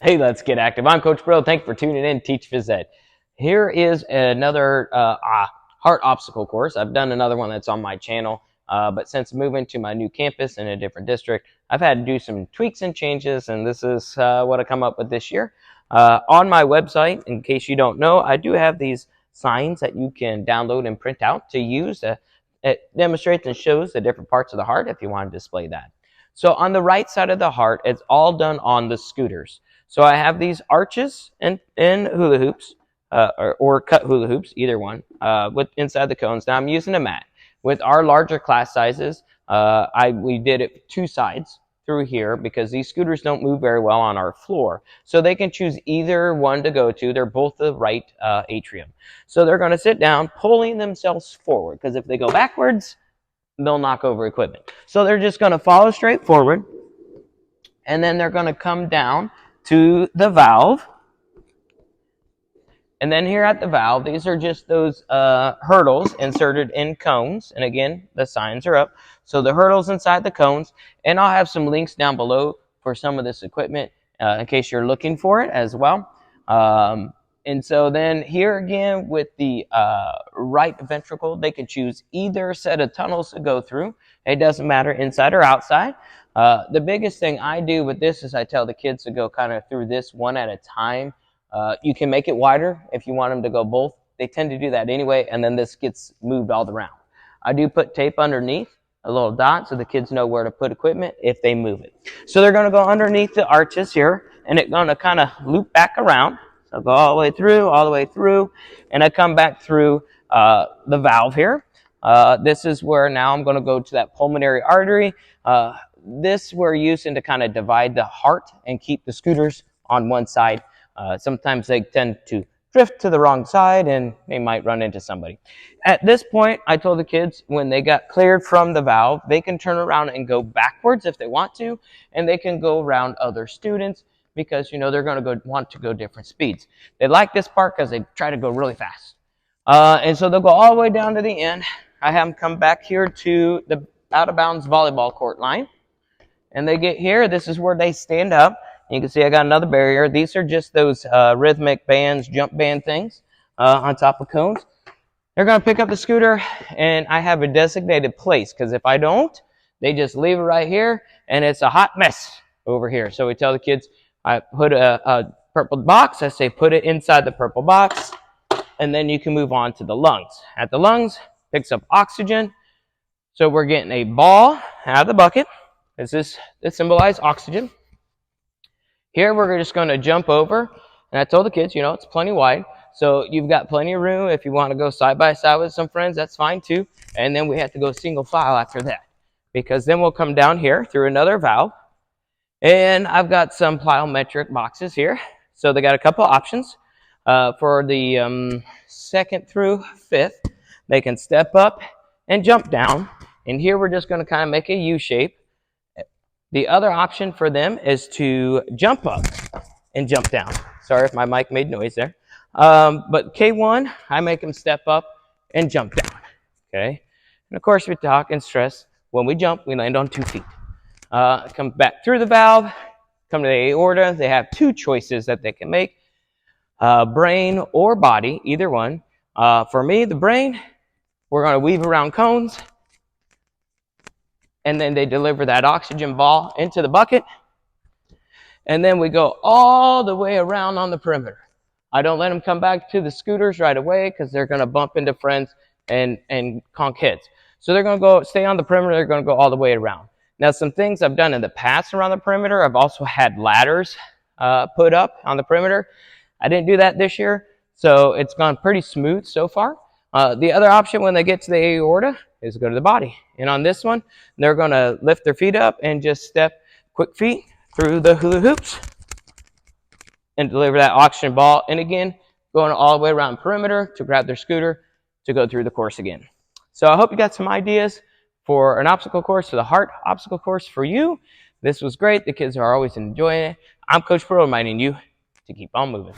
Hey, let's get active. I'm Coach Pirillo. Thank you for tuning in, Teach Phys Ed. Here is another heart obstacle course. I've done another one that's on my channel, but since moving to my new campus in a different district, I've had to do some tweaks and changes, and this is what I come up with this year. On my website, in case you don't know, I do have these signs that you can download and print out to use. It demonstrates and shows the different parts of the heart if you want to display that. So on the right side of the heart, it's all done on the scooters. So I have these arches and hula hoops, or cut hula hoops, either one, with inside the cones. Now I'm using a mat. With our larger class sizes, we did it two sides through here because these scooters don't move very well on our floor. So they can choose either one to go to. They're both the right atrium. So they're going to sit down, pulling themselves forward, because if they go backwards, they'll knock over equipment. So they're just going to follow straight forward, and then they're going to come down to the valve. And then here at the valve, these are just those hurdles inserted in cones. And again, the signs are up. So the hurdles inside the cones. And I'll have some links down below for some of this equipment in case you're looking for it as well. And so then here again with the right ventricle, they can choose either set of tunnels to go through. It doesn't matter inside or outside. The biggest thing I do with this is I tell the kids to go kind of through this one at a time. You can make it wider if you want them to go both. They tend to do that anyway, and then this gets moved all around. I do put tape underneath, a little dot, so the kids know where to put equipment if they move it. So they're going to go underneath the arches here, and it's going to kind of loop back around. So go all the way through, and I come back through the valve here. This is where now I'm going to go to that pulmonary artery. This we're using to kind of divide the heart and keep the scooters on one side. Sometimes they tend to drift to the wrong side and they might run into somebody. At this point, I told the kids when they got cleared from the valve, they can turn around and go backwards if they want to, and they can go around other students because, you know, they're going to want to go different speeds. They like this part because they try to go really fast. And so they'll go all the way down to the end. I have them come back here to the out-of-bounds volleyball court line. And they get here. This is where they stand up. You can see I got another barrier. These are just those rhythmic bands, jump band things on top of cones. They're going to pick up the scooter, and I have a designated place because if I don't, they just leave it right here, and it's a hot mess over here. So we tell the kids, I put a purple box. I say put it inside the purple box, and then you can move on to the lungs. At the lungs, picks up oxygen. So we're getting a ball out of the bucket. This symbolizes oxygen. Here we're just going to jump over, and I told the kids, you know, it's plenty wide, so you've got plenty of room. If you want to go side by side with some friends, that's fine too. And then we have to go single file after that, because then we'll come down here through another valve, and I've got some plyometric boxes here. So they got a couple options for the second through fifth. They can step up and jump down, and here we're just going to kind of make a U shape. The other option for them is to jump up and jump down. Sorry if my mic made noise there. But K1, I make them step up and jump down. Okay? And of course, we talk and stress. When we jump, we land on 2 feet. Come back through the valve, come to the aorta. They have two choices that they can make, brain or body, either one. For me, the brain, we're going to weave around cones. And then they deliver that oxygen ball into the bucket. And then we go all the way around on the perimeter. I don't let them come back to the scooters right away because they're going to bump into friends and conk heads. So they're going to go stay on the perimeter. They're going to go all the way around. Now, some things I've done in the past around the perimeter, I've also had ladders put up on the perimeter. I didn't do that this year, so it's gone pretty smooth so far. The other option when they get to the aorta is go to the body. And on this one, they're going to lift their feet up and just step quick feet through the hula hoops and deliver that oxygen ball. And again, going all the way around the perimeter to grab their scooter to go through the course again. So I hope you got some ideas for an obstacle course, for the heart obstacle course for you. This was great. The kids are always enjoying it. I'm Coach Pirillo reminding you to keep on moving.